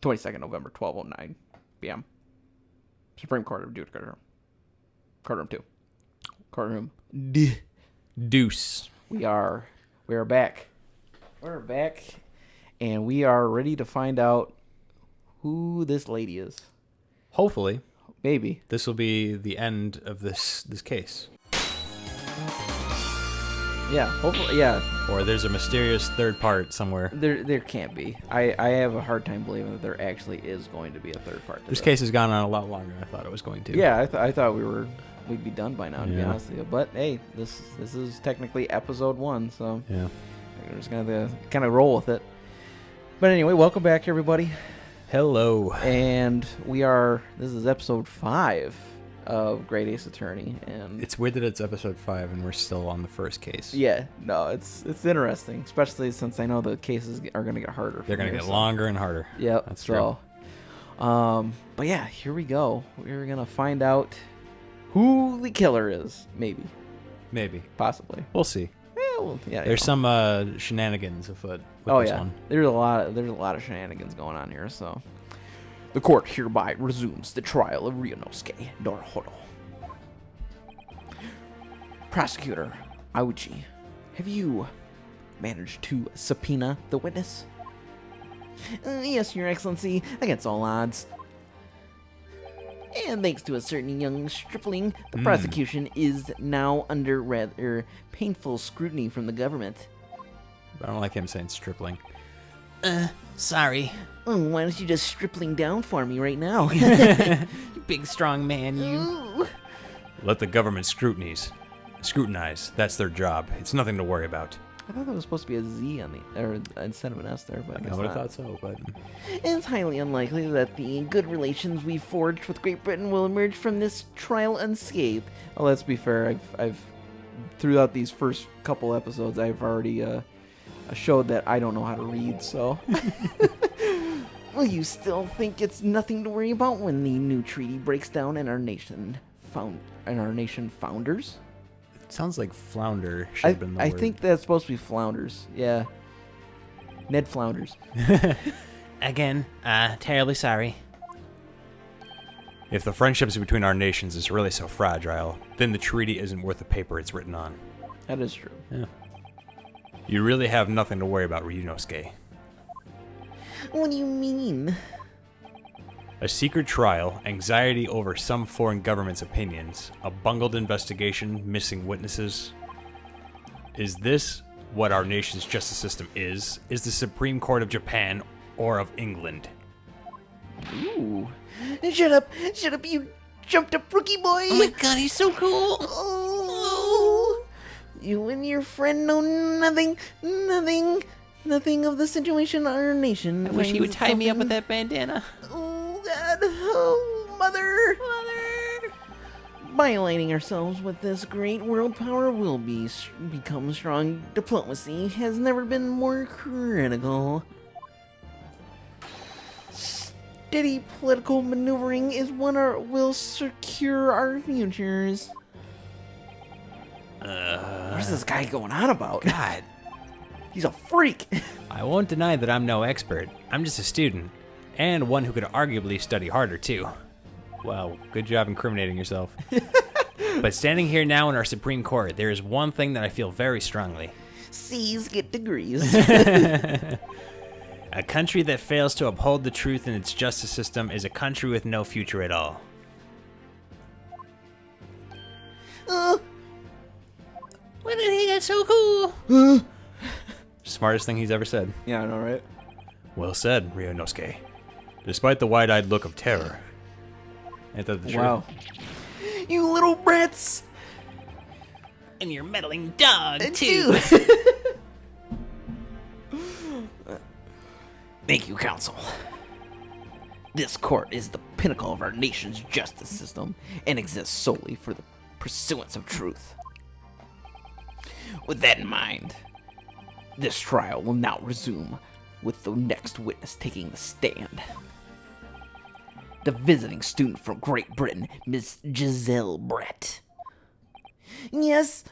22nd November, 12:09 p.m. Supreme Court of Judiciary. Courtroom 2. Courtroom Deuce. We are back. We're back, and we are ready to find out who this lady is. Hopefully. Maybe. This will be the end of this case. Yeah, hopefully, yeah. Or there's a mysterious third part somewhere. There can't be. I have a hard time believing that there actually is going to be a third part to This case has gone on a lot longer than I thought it was going to. Yeah, I thought we'd be done by now, to be honest with you. But hey, this is technically episode 1, so yeah, we're just gonna kind of roll with it. But anyway, welcome back, everybody. Hello. And this is episode 5 of Great Ace Attorney, and it's weird that it's episode 5 and we're still on the first case. Yeah, no, it's interesting, especially since I know the cases are gonna get harder. They're gonna get longer and harder. Yep, that's true. But yeah, here we go. We're gonna find out who the killer is. Maybe, possibly. We'll see. Yeah. There's some shenanigans afoot with this one. There's a lot of shenanigans going on here. So, the court hereby resumes the trial of Ryonosuke Naruhodo. Prosecutor Auchi, have you managed to subpoena the witness? Yes, Your Excellency, against all odds. And thanks to a certain young stripling, the prosecution is now under rather painful scrutiny from the government. I don't like him saying stripling. Sorry. Why don't you just stripling down for me right now? You big strong man, you. Ooh. Let the government scrutinize. That's their job. It's nothing to worry about. I thought there was supposed to be a Z on or instead of an S there, but I guess I would have not. thought so, but It's highly unlikely that the good relations we've forged with Great Britain will emerge from this trial unscathed. Well, let's be fair. I've throughout these first couple episodes, I've already showed that I don't know how to read. So, well, you still think it's nothing to worry about when the new treaty breaks down and our nation founders? sounds like flounder should have been the word. I think that's supposed to be flounders. Yeah. Ned Flounders. Again, terribly sorry. If the friendships between our nations is really so fragile, then the treaty isn't worth the paper it's written on. That is true. Yeah. You really have nothing to worry about, Ryonosuke. What do you mean? A secret trial, anxiety over some foreign government's opinions, a bungled investigation, missing witnesses. Is this what our nation's justice system is? Is the Supreme Court of Japan or of England? Ooh. Shut up, you jumped up rookie boy. Oh my god, he's so cool. Oh. You and your friend know nothing of the situation in our nation. I wish he would tie me up with that bandana. Oh god, oh mother. By aligning ourselves with this great world power will become strong. Diplomacy has never been more critical. Steady political maneuvering is what will secure our futures. What's this guy going on about? God. He's a freak. I won't deny that I'm no expert. I'm just a student, and one who could arguably study harder too. Wow, good job incriminating yourself. But standing here now in our Supreme Court, there is one thing that I feel very strongly. C's get degrees. A country that fails to uphold the truth in its justice system is a country with no future at all. Why did he get so cool? Smartest thing he's ever said. Yeah, I know, right? Well said, Ryonosuke. Despite the wide-eyed look of terror. Ain't that the truth? Wow. You little brats! And your meddling dog, Too. too. Thank you, Counsel. This court is the pinnacle of our nation's justice system and exists solely for the pursuance of truth. With that in mind, this trial will now resume with the next witness taking the stand. The visiting student from Great Britain, Miss Giselle Brett. Yes.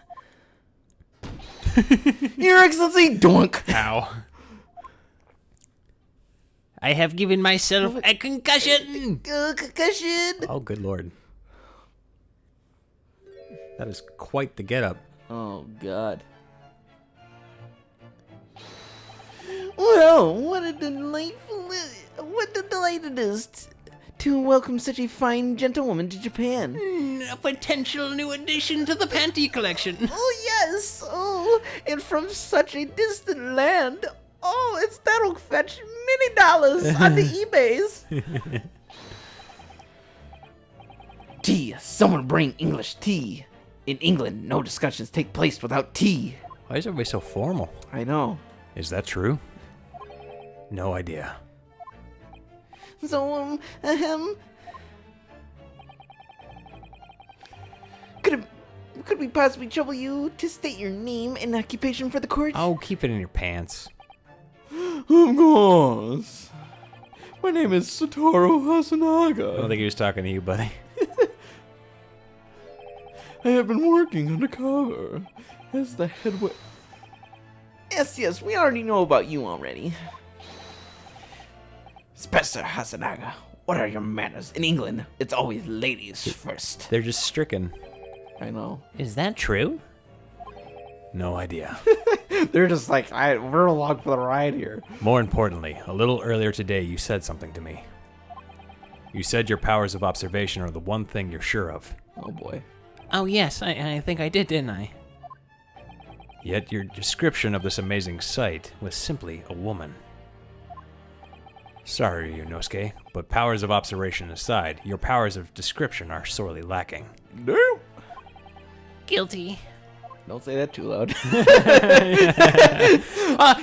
Your Excellency, doink. Ow. I have given myself a concussion. Concussion. Oh, good lord. That is quite the getup. Oh, God. Well, what a delight it is to welcome such a fine gentlewoman to Japan. A potential new addition to the panty collection. Oh, yes. Oh, and from such a distant land. Oh, that'll fetch many dollars on the eBays. Tea. Someone bring English tea. In England, no discussions take place without tea. Why is everybody so formal? I know. Is that true? No idea. So, could we possibly trouble you to state your name and occupation for the court? Oh, keep it in your pants. Of course. My name is Satoru I Hasanaga. don't think he was talking to you, buddy. I have been working undercover as the head wit. Yes, we already know about you already. Spencer Hasanaga, what are your manners? In England, it's always ladies first. They're just stricken. I know. Is that true? No idea. They're just like, we're along for the ride here. More importantly, a little earlier today you said something to me. You said your powers of observation are the one thing you're sure of. Oh boy. Oh, yes, I think I did, didn't I? Yet your description of this amazing sight was simply a woman. Sorry, Ryonosuke, but powers of observation aside, your powers of description are sorely lacking. No. Guilty. Don't say that too loud.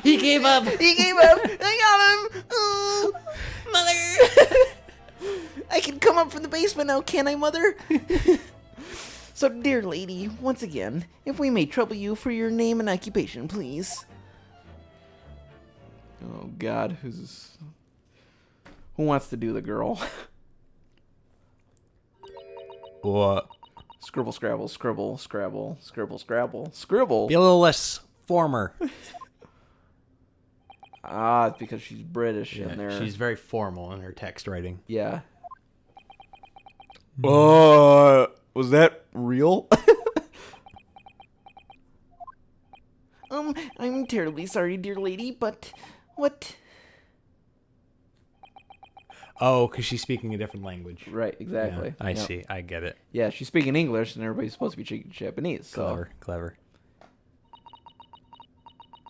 He gave up. He gave up. I got him. Oh, Mother. I can come up from the basement now, can I, Mother? So, dear lady, once again, if we may trouble you for your name and occupation, please. Oh, God, who wants to do the girl? What? Scribble, scrabble, scribble, scrabble, scribble, scrabble, scribble. Be a little less former. Ah, it's because she's British in there. She's very formal in her text writing. Yeah. Was that real? I'm terribly sorry, dear lady, but what? Oh, because she's speaking a different language. Right, exactly. Yeah, I Yep. see. I get it. Yeah, she's speaking English, and everybody's supposed to be speaking Japanese. So. Clever, clever.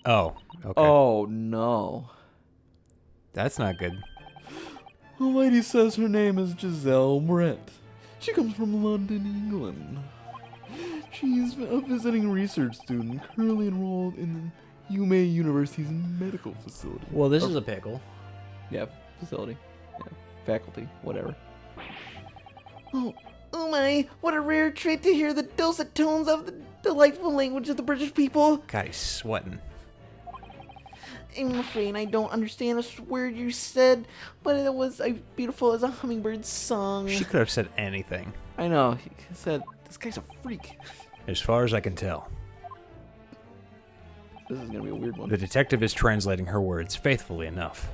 Oh, okay. Oh, no. That's not good. The lady says her name is Giselle Brett. She comes from London, England. She's a visiting research student currently enrolled in Yume University's medical facility. Well, this is a pickle. Yeah, facility. Yeah, faculty, whatever. Oh my, what a rare treat to hear the dulcet tones of the delightful language of the British people. God, he's sweating. I'm afraid I don't understand a word you said, but it was as beautiful as a hummingbird's song. She could have said anything. I know, he said, this guy's a freak. As far as I can tell. This is gonna be a weird one. The detective is translating her words faithfully enough.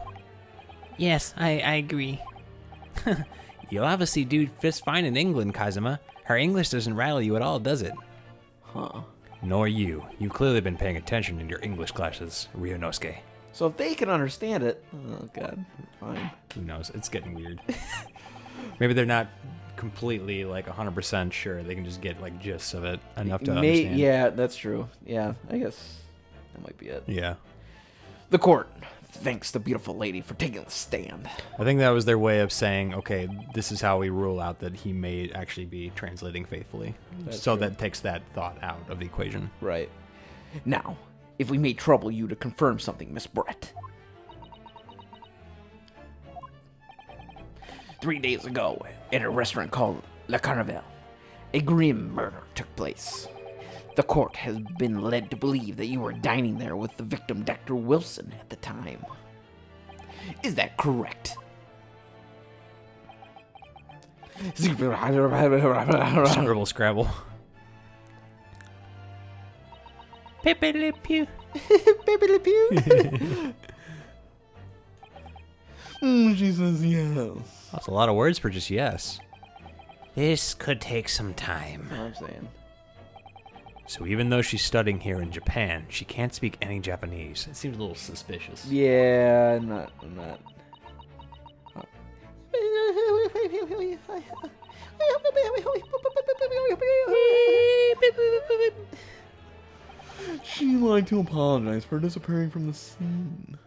Yes, I agree. You'll obviously do just fine in England, Kazuma. Her English doesn't rattle you at all, does it? Huh. Nor you. You've clearly been paying attention in your English classes, Ryonosuke. So if they can understand it, oh god, fine. Who knows? It's getting weird. Maybe they're not completely, 100% sure. They can just get, gists of it enough to understand. Yeah, that's true. Yeah, I guess that might be it. Yeah. The court thanks the beautiful lady for taking the stand. I think that was their way of saying, okay, this is how we rule out that he may actually be translating faithfully. That's so true. that takes that thought out of the equation. Right. Now, if we may trouble you to confirm something, Miss Brett. 3 days ago, at a restaurant called Le Carnival, a grim murder took place. The court has been led to believe that you were dining there with the victim, Dr. Wilson, at the time. Is that correct? Scribble scrabble. Pepe Le Pew. She says yes. That's a lot of words for just yes. This could take some time. That's what I'm saying. So even though she's studying here in Japan, she can't speak any Japanese. It seems a little suspicious. Yeah, I'm not. She'd like to apologize for disappearing from the scene.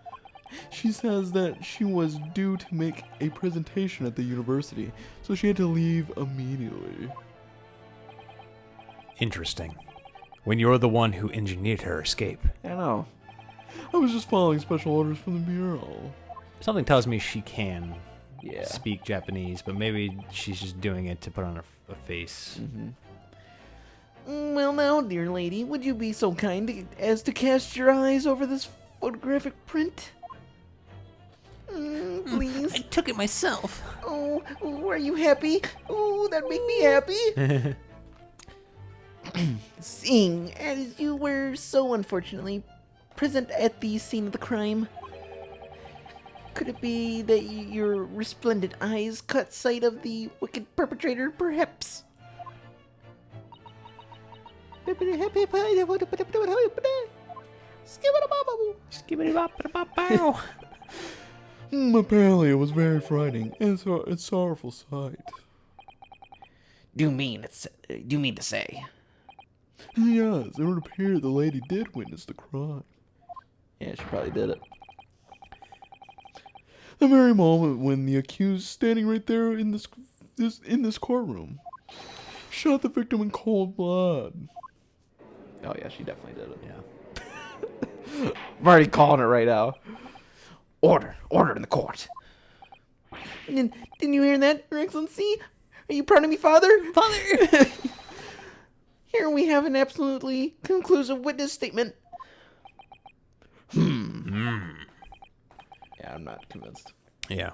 She says that she was due to make a presentation at the university, so she had to leave immediately. Interesting. When you're the one who engineered her escape. I know. I was just following special orders from the Bureau. Something tells me she can Yeah. speak Japanese, but maybe she's just doing it to put on a face. Well now, dear lady, would you be so kind as to cast your eyes over this photographic print? Please. I took it myself. Oh, are you happy? Oh, that make me happy. Seeing as you were so unfortunately present at the scene of the crime, could it be that your resplendent eyes caught sight of the wicked perpetrator, perhaps? Apparently it was very frightening and a sorrowful sight. Do you mean to say? Yes, it would appear the lady did witness the crime. Yeah, she probably did it. The very moment when the accused, standing right there in this courtroom, shot the victim in cold blood. Oh yeah, she definitely did it. Yeah. I'm already calling it right now. Order in the court. Didn't you hear that, Your Excellency? Are you proud of me, Father? Father! Here we have an absolutely conclusive witness statement. Yeah, I'm not convinced. Yeah.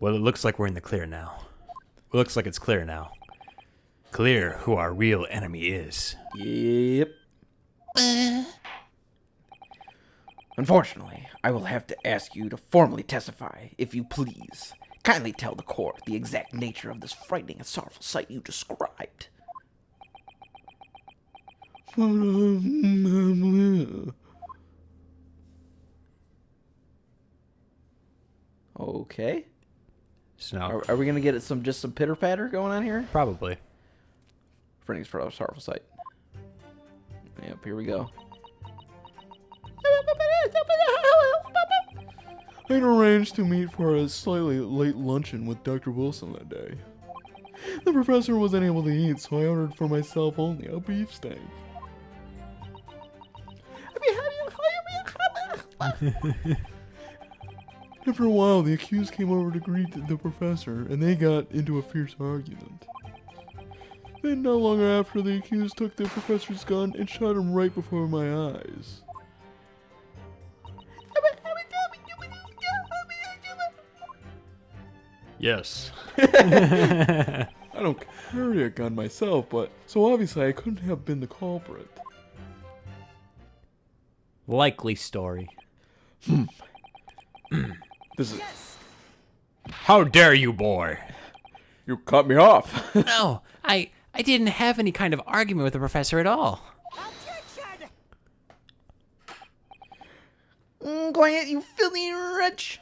Well, it looks like we're in the clear now. It looks like it's clear now. Clear who our real enemy is. Yep. Unfortunately, I will have to ask you to formally testify, if you please. Kindly tell the court the exact nature of this frightening and sorrowful sight you described. Okay. So now, Are we gonna get some pitter patter going on here? probably. Frightening, sorrowful sight. Yep, here we go. I had arranged to meet for a slightly late luncheon with Dr. Wilson that day. The professor wasn't able to eat, so I ordered for myself only a beefsteak. After a while, the accused came over to greet the professor, and they got into a fierce argument. Then, not long after, the accused took the professor's gun and shot him right before my eyes. Yes. I don't carry a gun myself, but so obviously I couldn't have been the culprit. Likely story. This is... How dare you, boy? You cut me off. No, I didn't have any kind of argument with the professor at all. Quiet, you filthy wretch.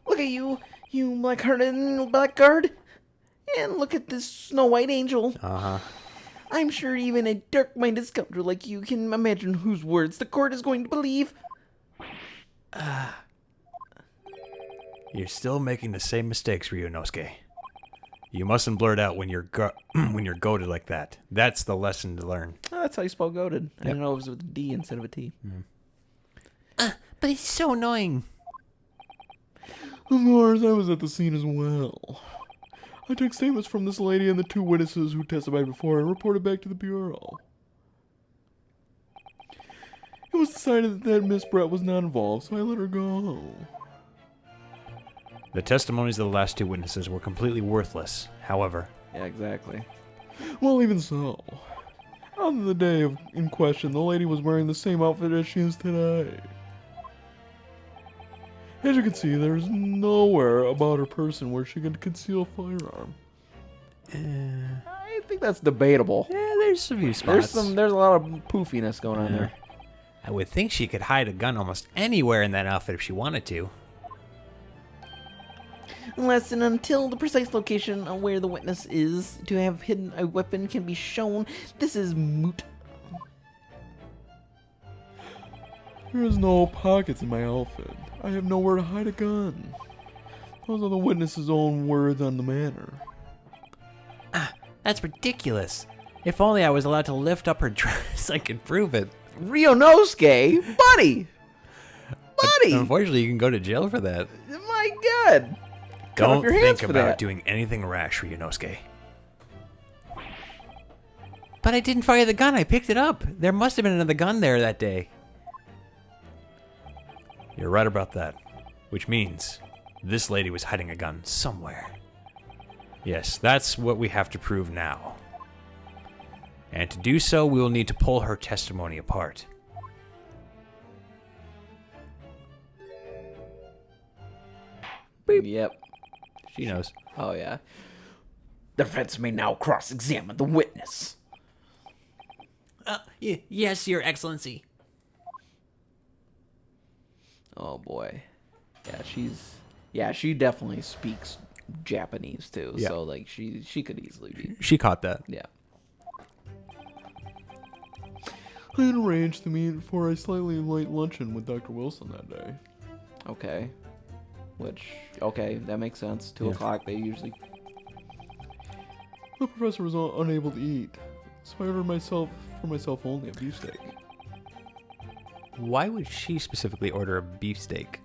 Look at you, you black-hearted blackguard. And look at this Snow White angel. Uh-huh. I'm sure even a dark-minded scoundrel like you can imagine whose words the court is going to believe. You're still making the same mistakes, Ryonosuke. You mustn't blurt out when you're when you're goaded like that. That's the lesson to learn. Oh, that's how you spell goaded. I didn't know it was with a D instead of a T. But he's so annoying. Of course, I was at the scene as well. I took statements from this lady and the two witnesses who testified before and reported back to the Bureau. It was decided that Miss Brett was not involved, so I let her go. The testimonies of the last two witnesses were completely worthless. However, Yeah, exactly. Well, even so. On the day in question, the lady was wearing the same outfit as she is today. As you can see, there's nowhere about her person where she could conceal a firearm. I think that's debatable. Yeah, there's a few spots. There's a lot of poofiness going on there. I would think she could hide a gun almost anywhere in that outfit if she wanted to. Unless and until the precise location of where the witness is to have hidden a weapon can be shown, this is moot. There is no pockets in my outfit. I have nowhere to hide a gun. Those are the witness's own words on the matter. That's ridiculous. If only I was allowed to lift up her dress, I could prove it. Ryonosuke, buddy! Buddy! Unfortunately, you can go to jail for that. My God! Cut off Don't your hands think for about that. doing anything rash, Ryonosuke. But I didn't fire the gun. I picked it up. There must have been another gun there that day. You're right about that. Which means this lady was hiding a gun somewhere. Yes, that's what we have to prove now. And to do so, we will need to pull her testimony apart. Yep. She knows. Oh, yeah. The defense may now cross-examine the witness. Yes, Your Excellency. Oh, boy. Yeah, she definitely speaks Japanese, too. Yeah. So, like, she could easily be. She caught that. Yeah. I had arranged to meet for a slightly late luncheon with Dr. Wilson that day. Okay. Okay, that makes sense. 2 o'clock, they usually... The professor was unable to eat, so I ordered for myself only a beefsteak. Why would she specifically order a beefsteak?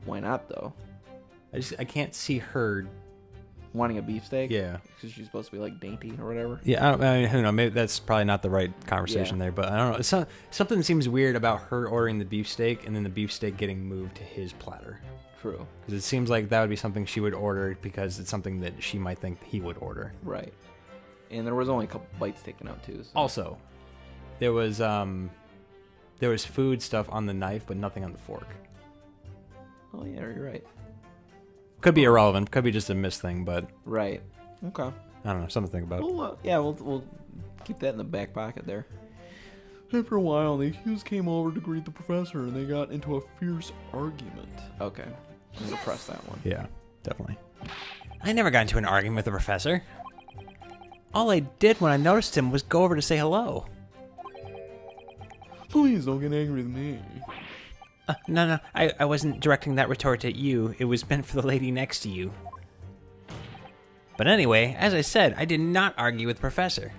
Why not, though? I can't see her. Wanting a beefsteak? Yeah. Because she's supposed to be, like, dainty or whatever? Yeah, I don't know. Maybe that's probably not the right conversation there, but I don't know. Something seems weird about her ordering the beefsteak and then the beefsteak getting moved to his platter. True. Because it seems like that would be something she would order because it's something that she might think he would order. Right. And there was only a couple bites taken out, too. So. Also, there was food stuff on the knife, but nothing on the fork. Oh, yeah, you're right. Could be irrelevant. Could be just a missed thing, but Right. Okay. I don't know. Something to think about. Well, yeah, we'll keep that in the back pocket there. After a while, the accused came over to greet the professor, and they got into a fierce argument. Okay. I'm gonna press that one. Yeah, definitely. I never got into an argument with the professor. All I did when I noticed him was go over to say hello. Please don't get angry with me. No, I wasn't directing that retort at you. It was meant for the lady next to you. But anyway, as I said, I did not argue with the professor.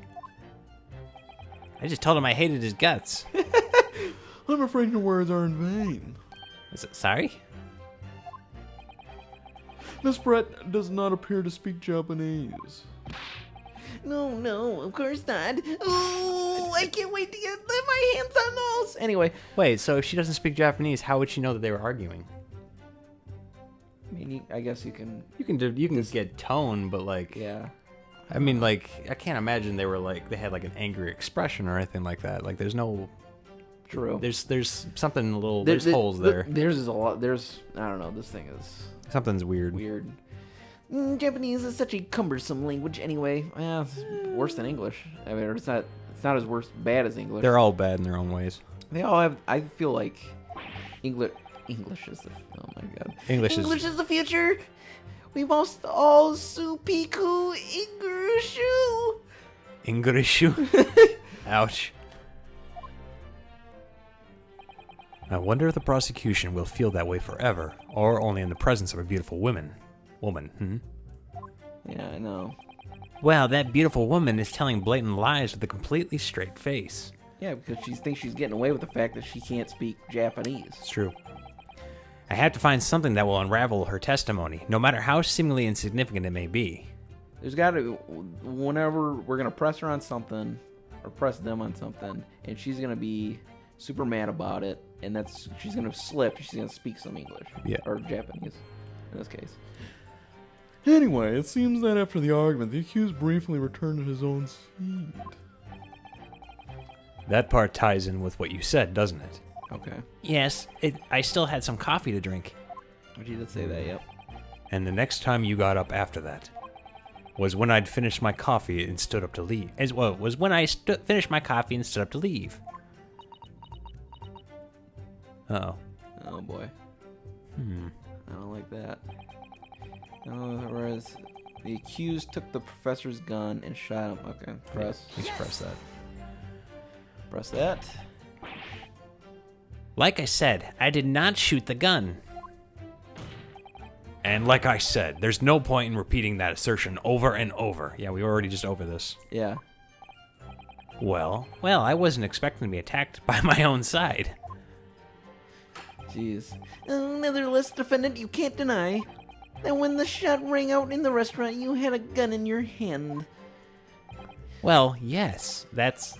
I just told him I hated his guts. I'm afraid your words are in vain. Sorry? Miss Brett does not appear to speak Japanese. No, of course not. Ooh, I can't wait to get my hands on those. Anyway, Wait, so if she doesn't speak Japanese, how would she know that they were arguing? I mean, I guess you can. You can get tone, but like, Yeah. I mean, like, I can't imagine they had like an angry expression or anything like that. Like, there's True. there's something there's holes there. There's a lot. I don't know. This thing is Something's weird. weird. Japanese is such a cumbersome language anyway. It's worse than English. I mean, it's not as bad as English. They're all bad in their own ways. They all have. I feel like English is the. Oh my God. English is the future. We must all supiku Ingrishu. Ingrishu. Ouch. I wonder if the prosecution will feel that way forever, or only in the presence of a beautiful woman. Yeah, I know. Well, that beautiful woman is telling blatant lies with a completely straight face. Yeah, because she thinks she's getting away with the fact that she can't speak Japanese. It's true. I have to find something that will unravel her testimony, no matter how seemingly insignificant it may be. There's got to, whenever we're going to press her on something, or press them on something, and she's going to be super mad about it, and she's going to slip, she's going to speak some English. Yeah. Or Japanese, in this case. Anyway, it seems that after the argument, the accused briefly returned to his own seat. That part ties in with what you said, doesn't it? Okay. Yes, I still had some coffee to drink. You did say that, yep. And the next time you got up after that was when I'd finished my coffee and stood up to leave. Finished my coffee and stood up to leave. Uh-oh. Oh boy. I don't like that. Whereas the accused took the professor's gun and shot him. Okay, press. Let's press that. Press that. Like I said, I did not shoot the gun. And like I said, there's no point in repeating that assertion over and over. Yeah, we were already just over this. Yeah. Well, I wasn't expecting to be attacked by my own side. Jeez. Nevertheless, defendant, you can't deny that when the shot rang out in the restaurant, you had a gun in your hand. Well, yes, that's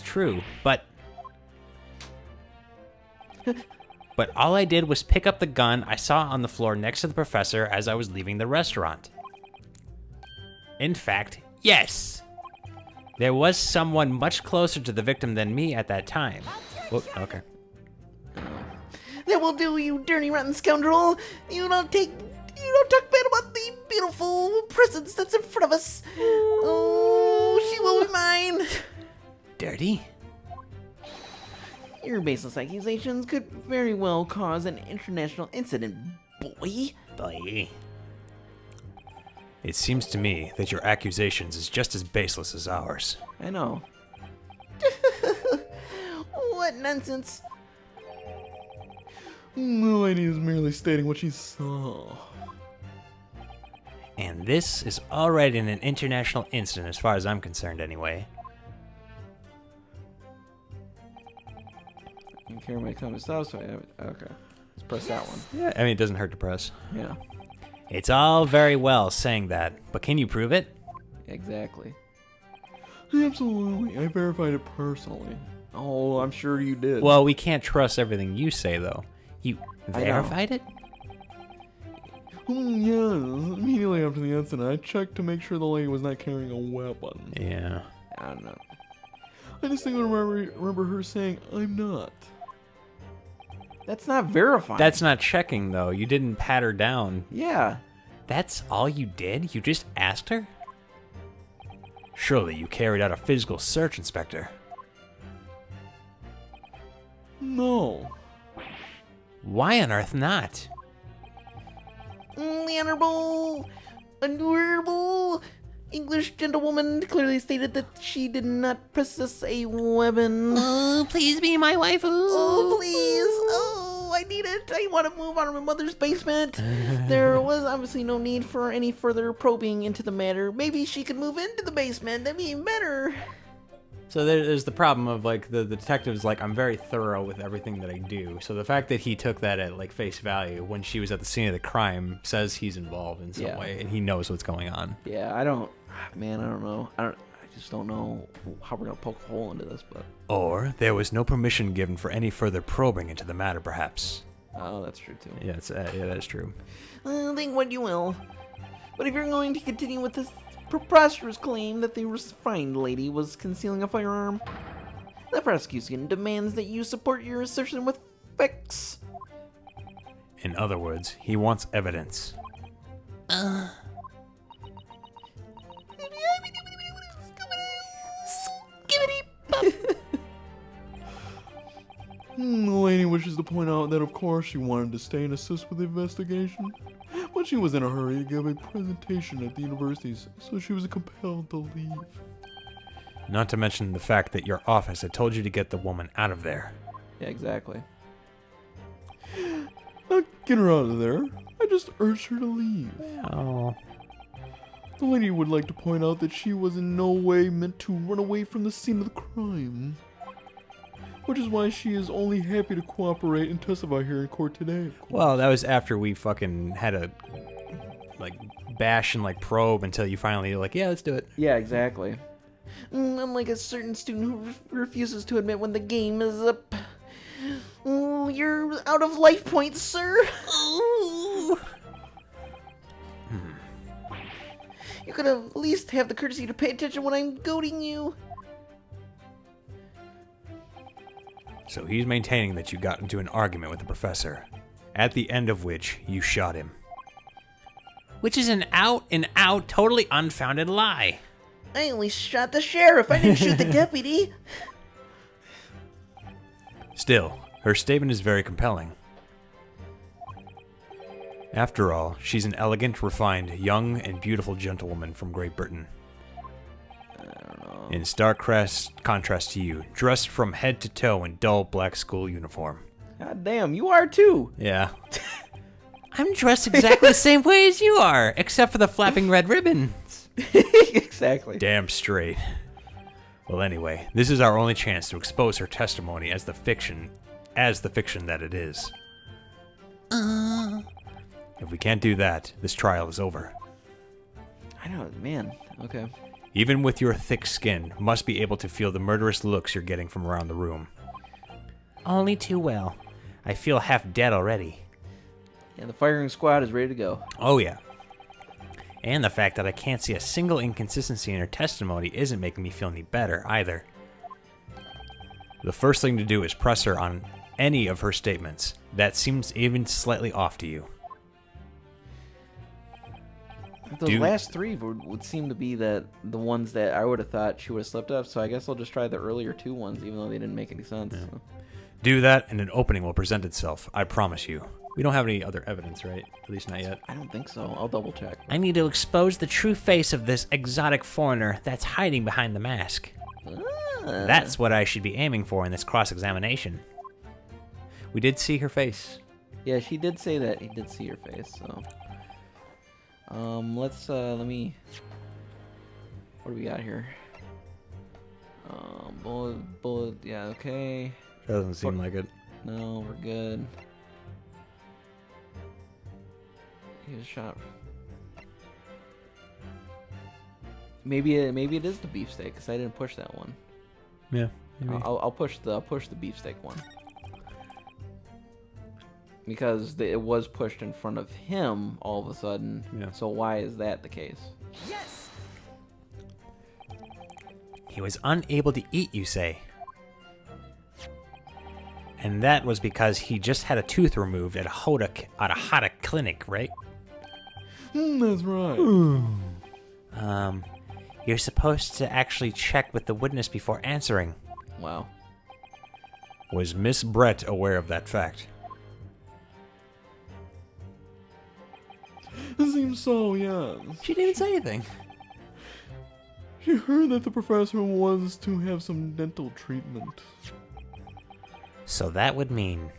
true, but all I did was pick up the gun I saw on the floor next to the professor as I was leaving the restaurant. In fact, yes, there was someone much closer to the victim than me at that time. well, okay. That will do, you dirty rotten scoundrel. You don't talk bad about the beautiful presence that's in front of us. Oh, she will be mine. Dirty? Your baseless accusations could very well cause an international incident, boy. Boy. It seems to me that your accusations is just as baseless as ours. I know. What nonsense. The lady is merely stating what she saw. And this is already an international incident as far as I'm concerned anyway. I don't care when it comes to stuff, so okay. Let's press that one. Yeah, I mean, it doesn't hurt to press. Yeah, It's all very well saying that, but can you prove it? exactly. Absolutely, I verified it personally. Oh, I'm sure you did. Well, we can't trust everything you say, though. You I know. verified it? Yeah, immediately after the incident, I checked to make sure the lady was not carrying a weapon. Yeah. I don't know. I distinctly remember her saying, "I'm not." That's not verifying. That's not checking, though. You didn't pat her down. Yeah. That's all you did? You just asked her? Surely you carried out a physical search, Inspector. No. Why on earth not? The honorable English gentlewoman clearly stated that she did not possess a weapon. Oh, please be my waifu. Oh, please. Oh, I need it. I want to move out of my mother's basement. There was obviously no need for any further probing into the matter. Maybe she could move into the basement. That'd be even better. So there's the problem of, like, the detective's like, I'm very thorough with everything that I do. So the fact that he took that at, like, face value when she was at the scene of the crime says he's involved in some Yeah. way, and he knows what's going on. Yeah, I don't know. I just don't know how we're going to poke a hole into this, but... Or there was no permission given for any further probing into the matter, perhaps. Oh, that's true, too. Yeah, that is true. Think what you will. But if you're going to continue with this preposterous claim that the refined lady was concealing a firearm, the prosecution demands that you support your assertion with facts. In other words, he wants evidence. The lady wishes to point out that, of course, she wanted to stay and assist with the investigation, but she was in a hurry to give a presentation at the universities, so she was compelled to leave. Not to mention the fact that your office had told you to get the woman out of there. Yeah, exactly. Not get her out of there. I just urged her to leave. Oh. The lady would like to point out that she was in no way meant to run away from the scene of the crime, which is why she is only happy to cooperate and testify here in court today. Well, that was after we fucking had a, like, bash and, like, probe until you finally were like, yeah, let's do it. Yeah, exactly. Unlike a certain student who refuses to admit when the game is up. You're out of life points, sir. You could at least have the courtesy to pay attention when I'm goading you. So he's maintaining that you got into an argument with the professor, at the end of which you shot him. Which is an out-and-out, totally unfounded lie. I only shot the sheriff. I didn't shoot the deputy. Still, her statement is very compelling. After all, she's an elegant, refined, young, and beautiful gentlewoman from Great Britain. In stark contrast to you, dressed from head to toe in dull black school uniform. God damn, you are too. Yeah. I'm dressed exactly the same way as you are, except for the flapping red ribbons. Exactly. Damn straight. Well, anyway, this is our only chance to expose her testimony as the fiction that it is. If we can't do that, this trial is over. I know, man. Okay. Even with your thick skin, must be able to feel the murderous looks you're getting from around the room. Only too well. I feel half dead already. And the firing squad is ready to go. Oh yeah. And the fact that I can't see a single inconsistency in her testimony isn't making me feel any better either. The first thing to do is press her on any of her statements that seems even slightly off to you. Those last three would seem to be the ones that I would have thought she would have slipped up, so I guess I'll just try the earlier two ones, even though they didn't make any sense. Yeah. So. Do that, and an opening will present itself. I promise you. We don't have any other evidence, right? At least not yet. I don't think so. I'll double check. I need to expose the true face of this exotic foreigner that's hiding behind the mask. That's what I should be aiming for in this cross-examination. We did see her face. Yeah, she did say that. He did see her face, so... let me... What do we got here? Bullet, yeah, okay. Doesn't seem like it. No, we're good. He was shot. Maybe it is the beefsteak, because I didn't push that one. Yeah. Maybe. I'll push the beefsteak one. Because it was pushed in front of him all of a sudden. Yeah. So why is that the case? Yes! He was unable to eat, you say? And that was because he just had a tooth removed at a Hota clinic, right? That's right. You're supposed to actually check with the witness before answering. Wow. Was Miss Brett aware of that fact? It seems so, yes. She didn't say anything. She heard that the professor was to have some dental treatment. So that would mean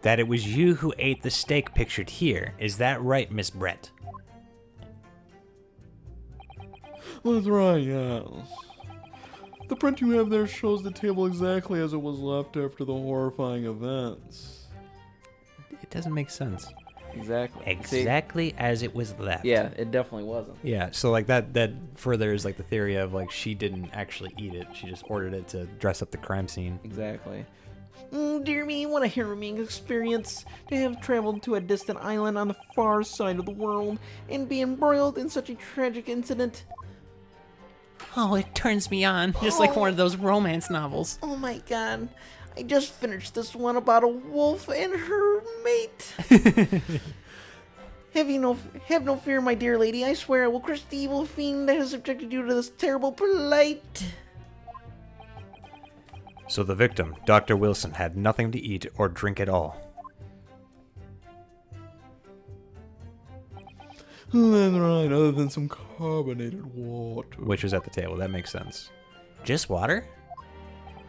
that it was you who ate the steak pictured here. Is that right, Miss Brett? That's right, yes. The print you have there shows the table exactly as it was left after the horrifying events. It doesn't make sense. Exactly. Exactly as it was left. Yeah, it definitely wasn't. Yeah, so like that furthers like the theory of like she didn't actually eat it. She just ordered it to dress up the crime scene. Exactly. Dear me, what a harrowing experience to have traveled to a distant island on the far side of the world and be embroiled in such a tragic incident. Oh, it turns me on, just like one of those romance novels. Oh my god. I just finished this one about a wolf and her mate. Have no fear, my dear lady. I swear I will crush the evil fiend that has subjected you to this terrible plight. So the victim, Dr. Wilson, had nothing to eat or drink at all. That's right, other than some carbonated water. Which was at the table. That makes sense. Just water?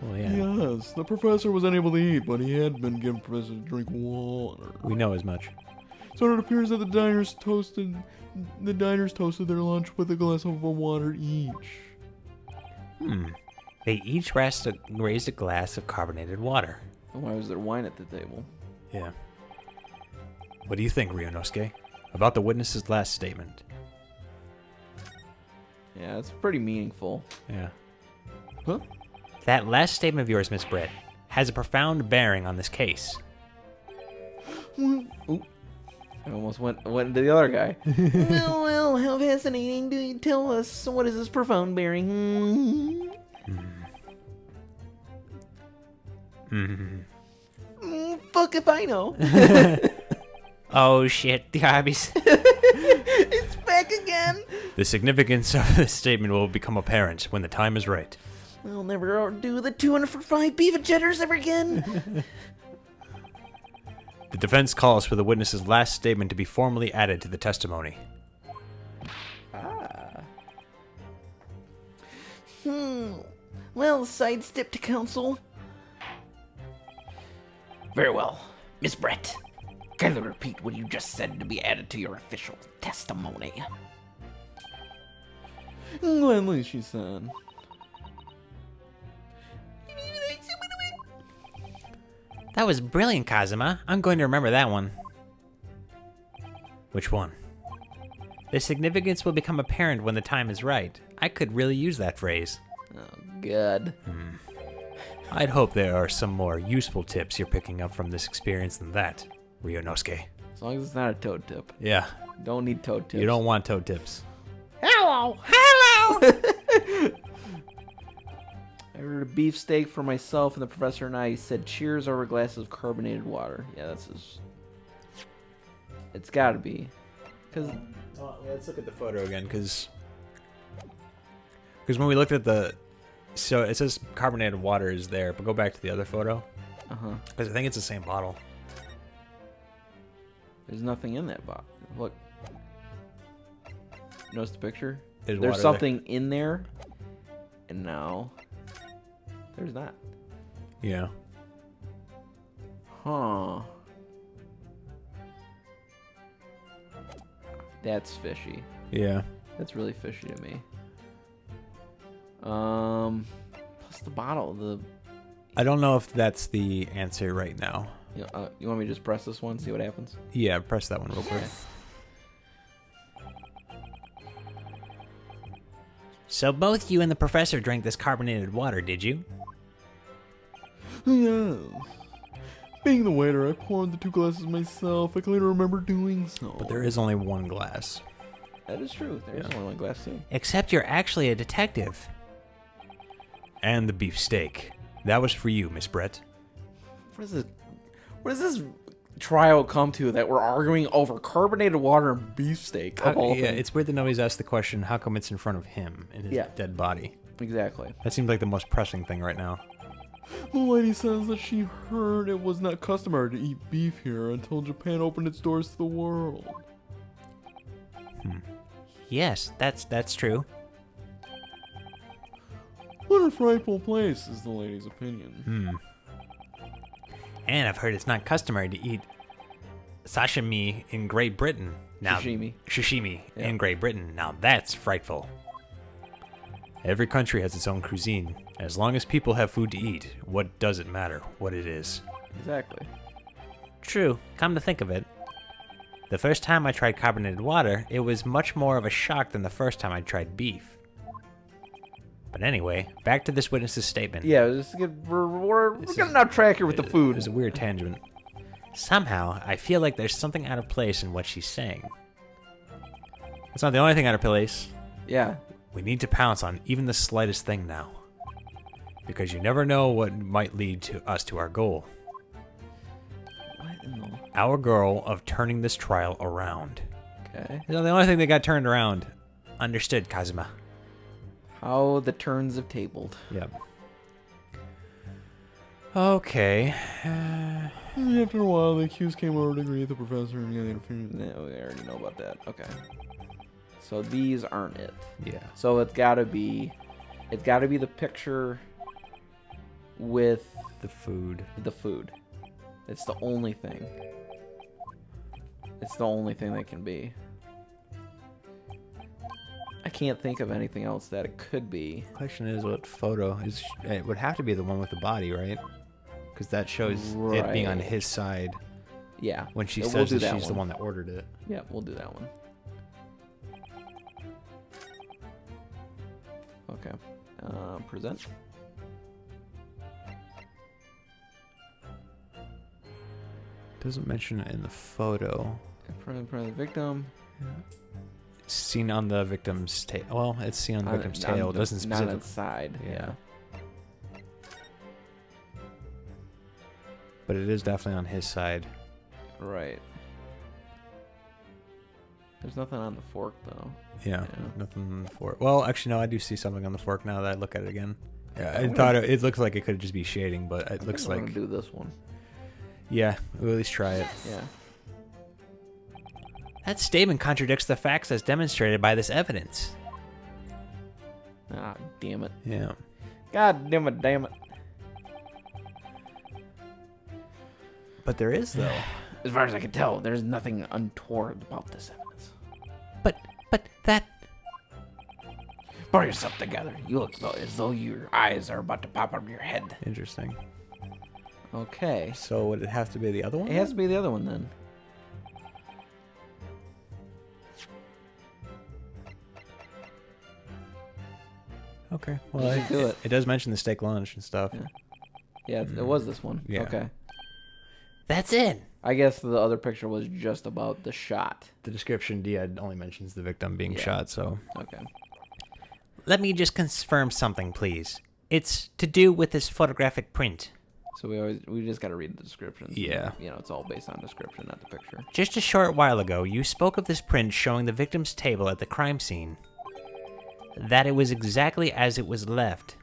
Well, yeah. Yes, the professor was unable to eat, but he had been given permission to drink water. We know as much. So it appears that the diners toasted their lunch with a glass of water each. They each raised a glass of carbonated water. Why was there wine at the table? Yeah. What do you think, Ryonosuke, about the witness's last statement? Yeah, it's pretty meaningful. Yeah. Huh? That last statement of yours, Miss Britt, has a profound bearing on this case. Ooh. I almost went into the other guy. well, how fascinating. Do you tell us what is this profound bearing? Fuck if I know. Oh shit, the Arby's. It's back again. The significance of this statement will become apparent when the time is right. I'll never do the 200 for 5 beef and cheddars ever again. The defense calls for the witness's last statement to be formally added to the testimony. Well, sidestep to counsel. Very well. Miss Brett, kindly repeat what you just said to be added to your official testimony. Gladly, she said. That was brilliant, Kazuma. I'm going to remember that one. Which one? The significance will become apparent when the time is right. I could really use that phrase. Oh, God. I'd hope there are some more useful tips you're picking up from this experience than that, Ryonosuke. As long as it's not a toad tip. Yeah, Don't need toad tips. you don't want toe tips. Hello! Hello! I ordered a beefsteak for myself, and the professor and I said cheers over glasses of carbonated water. Yeah, that's his... It's gotta be. Because... Let's look at the photo again, because when we looked at the... So it says carbonated water is there, but go back to the other photo. Uh-huh. Because I think it's the same bottle. There's nothing in that box. Look. Notice the picture? There's There's water something in there, and now there's not. Yeah. Huh. That's fishy. Yeah. That's really fishy to me. Plus the bottle, I don't know if that's the answer right now. you want me to just press this one, see what happens? Yeah, press that one real quick. So both you and the professor drank this carbonated water, did you? Yes. Being the waiter, I poured the 2 glasses myself. I clearly remember doing so. But there is only one glass. That is true. There's only one glass too. Except you're actually a detective. And the beefsteak. That was for you, Miss Brett. What does this trial come to that we're arguing over carbonated water and beefsteak? Of all things? It's weird that nobody's asked the question, how come it's in front of him in his dead body? Exactly. That seems like the most pressing thing right now. The lady says that she heard it was not customary to eat beef here until Japan opened its doors to the world. Yes, that's true. What a frightful place, is the lady's opinion. And I've heard it's not customary to eat sashimi in Great Britain. Now, Sashimi. in Great Britain. Now that's frightful. Every country has its own cuisine. As long as people have food to eat, what does it matter what it is? Exactly. True, come to think of it. The first time I tried carbonated water, it was much more of a shock than the first time I tried beef. But anyway, back to this witness's statement. Yeah, we're getting off track here with the food. It's a weird tangent. Somehow, I feel like there's something out of place in what she's saying. It's not the only thing out of place. Yeah. We need to pounce on even the slightest thing now. Because you never know what might lead to us to our goal. What in the... Our goal of turning this trial around. Okay. You know, the only thing that got turned around. Understood, Kazuma. How the turns have tabled. Yep. Okay. After a while, the accused came over to agree with the professor and the interference. No, we already know about that. Okay. So these aren't it. Yeah. So it's gotta be the picture with The food. the food. It's the only thing. It's the only thing that can be. I can't think of anything else that it could be. Question is, what photo is? It would have to be the one with the body, right? Because that shows it being on Right. his side Yeah. when she So says we'll do that that she's the one that ordered it. Yeah, we'll do that one. Okay. Present. Doesn't mention it in the photo. In front of the victim. It's seen on the victim's tail. Well, it's seen on the victim's tail. It doesn't Not on specifically. its side. Yeah. Yeah. but it is definitely on his side. Right. There's nothing on the fork, though. Yeah, Yeah. nothing on the fork. Well, actually, no, I do see something on the fork now that I look at it again. Yeah, I I'm thought it looks like it could just be shading, but it looks I'm like... gonna do this one. Yeah, we'll at least try it. Yeah. That statement contradicts the facts as demonstrated by this evidence. Ah, damn it. Yeah. God damn it, damn it. But there is, though. As far as I can tell, there's nothing untoward about this evidence. But that... Pull yourself together. You look as though your eyes are about to pop out of your head. Interesting. Okay. So would it have to be the other one? It has to be the other one, then. Okay. Well, Let's do it. It does mention the steak lunch and stuff. Yeah. Yeah, it was this one. Yeah. Okay. That's it. I guess the other picture was just about the shot. The description, only mentions the victim being Yeah. shot, so... Okay. Let me just confirm something, please. It's to do with this photographic print. So we just gotta read the descriptions. Yeah. You know, it's all based on description, not the picture. Just a short while ago, you spoke of this print showing the victim's table at the crime scene. That it was exactly as it was left.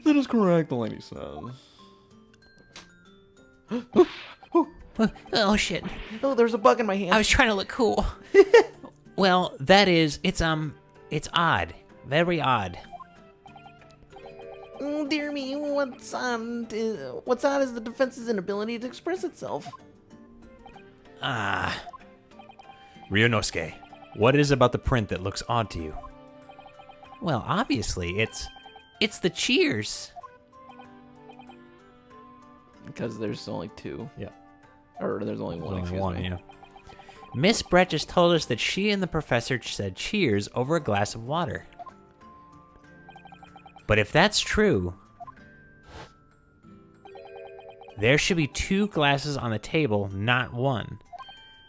That is correct, the lady says. Oh shit. Oh, there's a bug in my hand. I was trying to look cool. Well, that is, it's odd. Very odd. Oh, dear me, what's odd is the defense's inability to express itself. Ryonosuke, what is about the print that looks odd to you? Well, obviously, it's the cheers. Because there's only two. Yeah. Or there's only one, excuse me. Yeah. Miss Brett just told us that she and the professor said cheers over a glass of water. But if that's true, there should be 2 glasses on the table, not 1.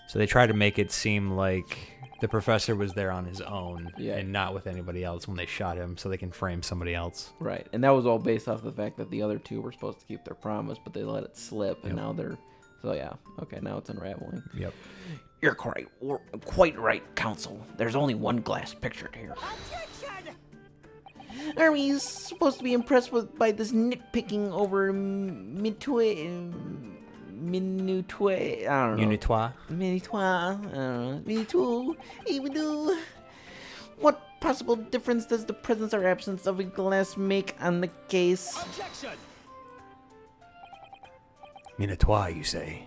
So they try to make it seem like the professor was there on his own and not with anybody else when they shot him, so they can frame somebody else. Right. And that was all based off the fact that the other 2 were supposed to keep their promise, but they let it slip, and now they're... So yeah, okay, now it's unraveling. Yep. You're quite right, Counsel. There's only one glass pictured here. Are we supposed to be impressed by this nitpicking over minutue? I don't know. Unitois. I don't know. Minutu. Even what possible difference does the presence or absence of a glass make on the case? Minatois, you say?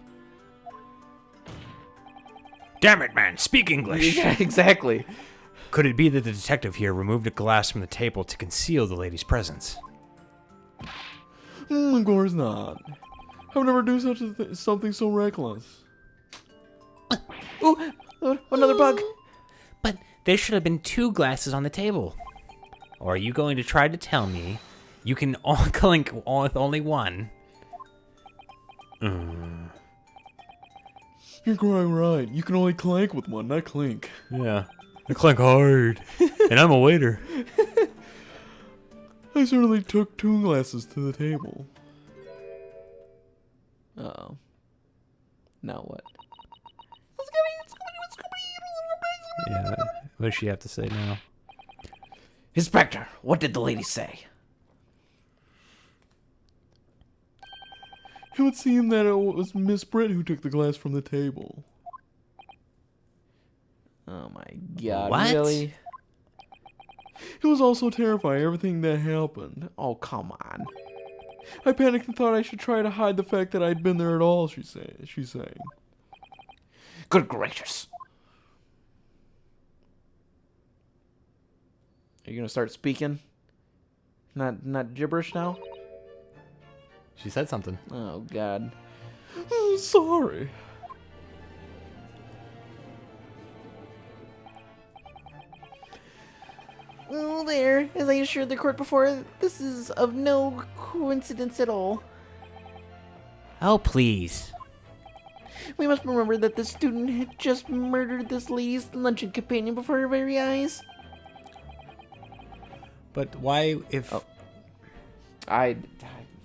Damn it, man! Speak English! Yeah, exactly. Could it be that the detective here removed a glass from the table to conceal the lady's presence? Of course not. I would never do something so reckless. Oh, another bug. But there should have been 2 glasses on the table. Or are you going to try to tell me you can clink with only 1? You're quite right. You can only clank with one, not clink. Yeah. I clank hard. And I'm a waiter. I certainly took 2 glasses to the table. Uh-oh. Now what? Yeah. What does she have to say now? Inspector, what did the lady say? It would seem that it was Miss Britt who took the glass from the table. Oh my god, What? really? It was also terrifying, everything that happened. Oh, come on. I panicked and thought I should try to hide the fact that I'd been there at all, she's saying. Good gracious. Are you gonna start speaking? Not gibberish now? She said something. Oh god. I'm sorry. Oh, there. As I assured the court before, this is of no coincidence at all. Oh, please. We must remember that the student had just murdered this lady's luncheon companion before her very eyes. But why, if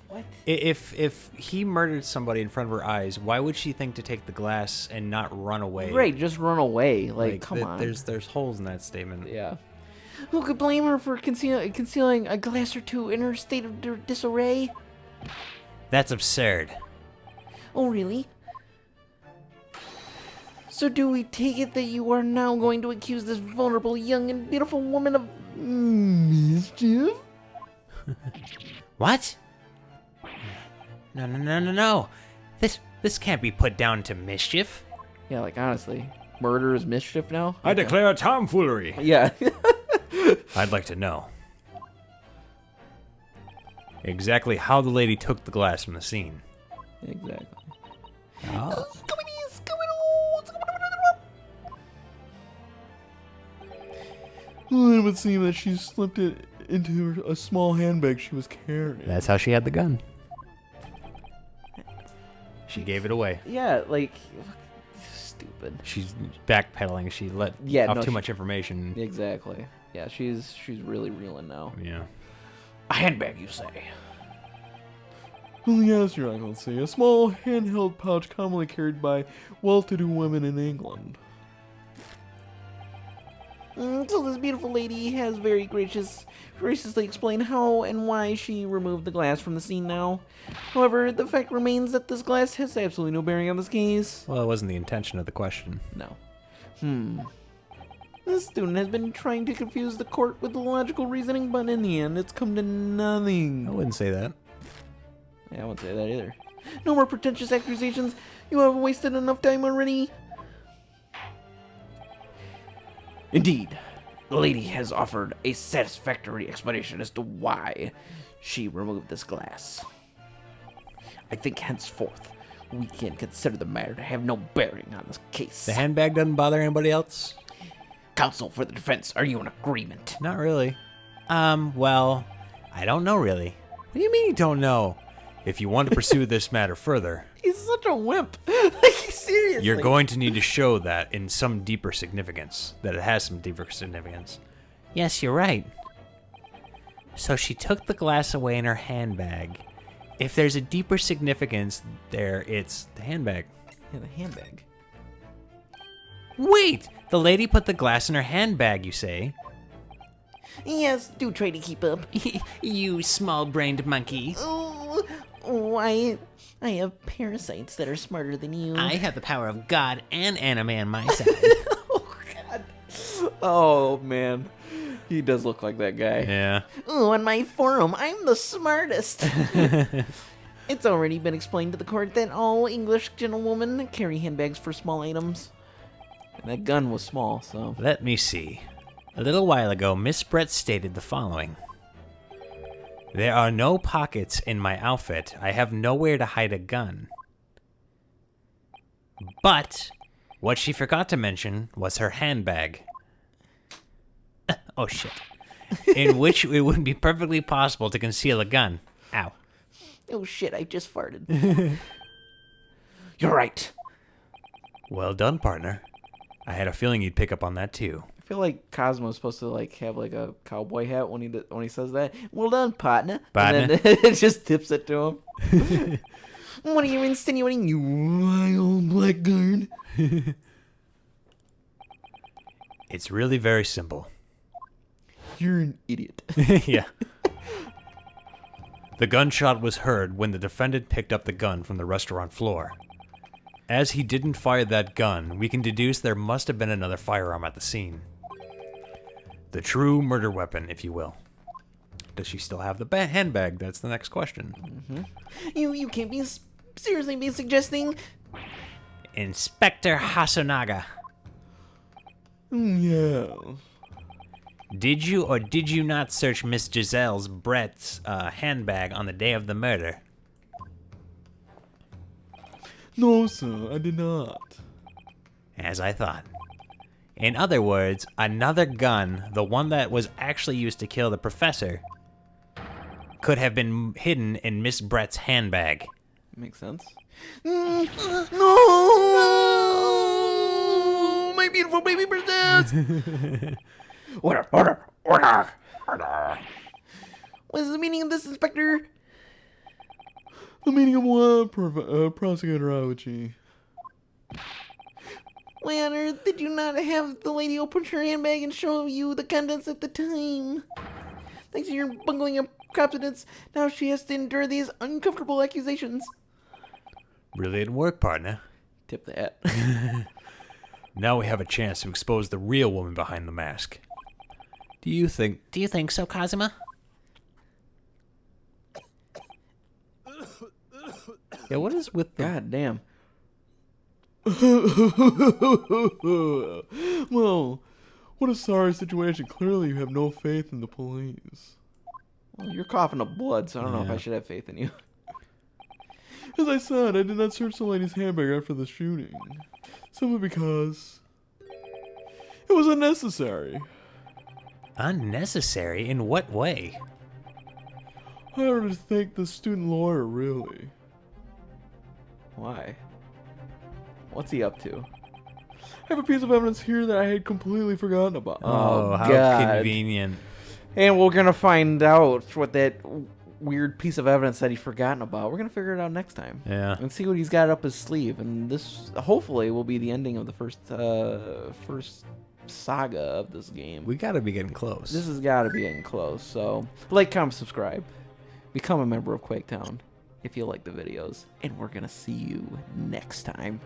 What? if he murdered somebody in front of her eyes, why would she think to take the glass and not run away? Right, just run away. Like come on. There's holes in that statement. Yeah. Who could blame her for concealing a glass or two in her state of disarray? That's absurd. Oh, really? So do we take it that you are now going to accuse this vulnerable, young, and beautiful woman of mischief? What? No. This can't be put down to mischief. Yeah, like honestly, murder is mischief now? I declare tomfoolery. Yeah. I'd like to know exactly how the lady took the glass from the scene. Exactly. Oh. Well, it would seem that she slipped it into a small handbag she was carrying. That's how she had the gun. She gave it away. Yeah, like stupid. She's backpedaling. She let off too much information. Exactly. Yeah, she's really reeling now. Yeah. A handbag, you say? Well, yes, Your Excellency. A small handheld pouch commonly carried by well-to-do women in England. So this beautiful lady has very graciously explained how and why she removed the glass from the scene now. However, the fact remains that this glass has absolutely no bearing on this case. Well, it wasn't the intention of the question. No. This student has been trying to confuse the court with logical reasoning, but in the end, it's come to nothing. I wouldn't say that. Yeah, I wouldn't say that either. No more pretentious accusations. You have wasted enough time already. Indeed, the lady has offered a satisfactory explanation as to why she removed this glass. I think henceforth we can consider the matter to have no bearing on this case. The handbag doesn't bother anybody else? Counsel for the defense, are you in agreement? Not really. Well, I don't know really. What do you mean you don't know? If you want to pursue this matter further, He's such a wimp. Like, seriously. you're going to need to show that in some deeper significance, that it has some deeper significance. Yes, you're right. So she took the glass away in her handbag. If there's a deeper significance there, it's the handbag. Yeah, the handbag. Wait! The lady put the glass in her handbag, you say? Yes, do try to keep up. You small-brained monkey. I have parasites that are smarter than you. I have the power of God and anime on my side. Oh, God. Oh, man. He does look like that guy. Yeah. On my forum, I'm the smartest. It's already been explained to the court that all English gentlewomen carry handbags for small items. And that gun was small, so... Let me see. A little while ago, Miss Brett stated the following. There are no pockets in my outfit. I have nowhere to hide a gun. But what she forgot to mention was her handbag. Oh, shit. In which it would be perfectly possible to conceal a gun. Ow. Oh, shit, I just farted. You're right. Well done, partner. I had a feeling you'd pick up on that too. I feel like Cosmo's supposed to like have like a cowboy hat when he says that. Well done, partner. Partner. And then it just tips it to him. What are you insinuating, you wild blackguard? It's really very simple. You're an idiot. Yeah. The gunshot was heard when the defendant picked up the gun from the restaurant floor. As he didn't fire that gun, we can deduce there must have been another firearm at the scene. The true murder weapon, if you will. Does she still have the handbag? That's the next question. Mm-hmm. You can't be seriously be suggesting. Inspector Hasunaga. Yeah. Did you or did you not search Miss Giselle's Brett's handbag on the day of the murder? No, sir, I did not. As I thought. In other words, another gun, the one that was actually used to kill the professor, could have been hidden in Miss Brett's handbag. Makes sense. No! My beautiful baby princess! Order, order, order, order. What is the meaning of this, Inspector? The meaning of what, Prosecutor Ouchi? Why on earth did you not have the lady open her handbag and show you the contents at the time? Thanks to your bungling incompetence, now she has to endure these uncomfortable accusations. Really didn't work, partner. Tip the hat. Now we have a chance to expose the real woman behind the mask. Do you think so, Kazuma? Yeah, what is with the... God damn. Well, what a sorry situation. Clearly you have no faith in the police. Well, you're coughing up blood, so I don't know if I should have faith in you. As I said, I did not search the lady's handbag after the shooting. Simply because it was unnecessary. Unnecessary? In what way? I ought to thank the student lawyer, really. Why? What's he up to? I have a piece of evidence here that I had completely forgotten about. Oh, how God. convenient. And we're going to find out what that weird piece of evidence that he's forgotten about. We're going to figure it out next time. Yeah. And see what he's got up his sleeve. And this, hopefully, will be the ending of the first saga of this game. We gotta be getting close. This has got to be getting close. So, like, comment, subscribe. Become a member of Quaketown if you like the videos. And we're going to see you next time.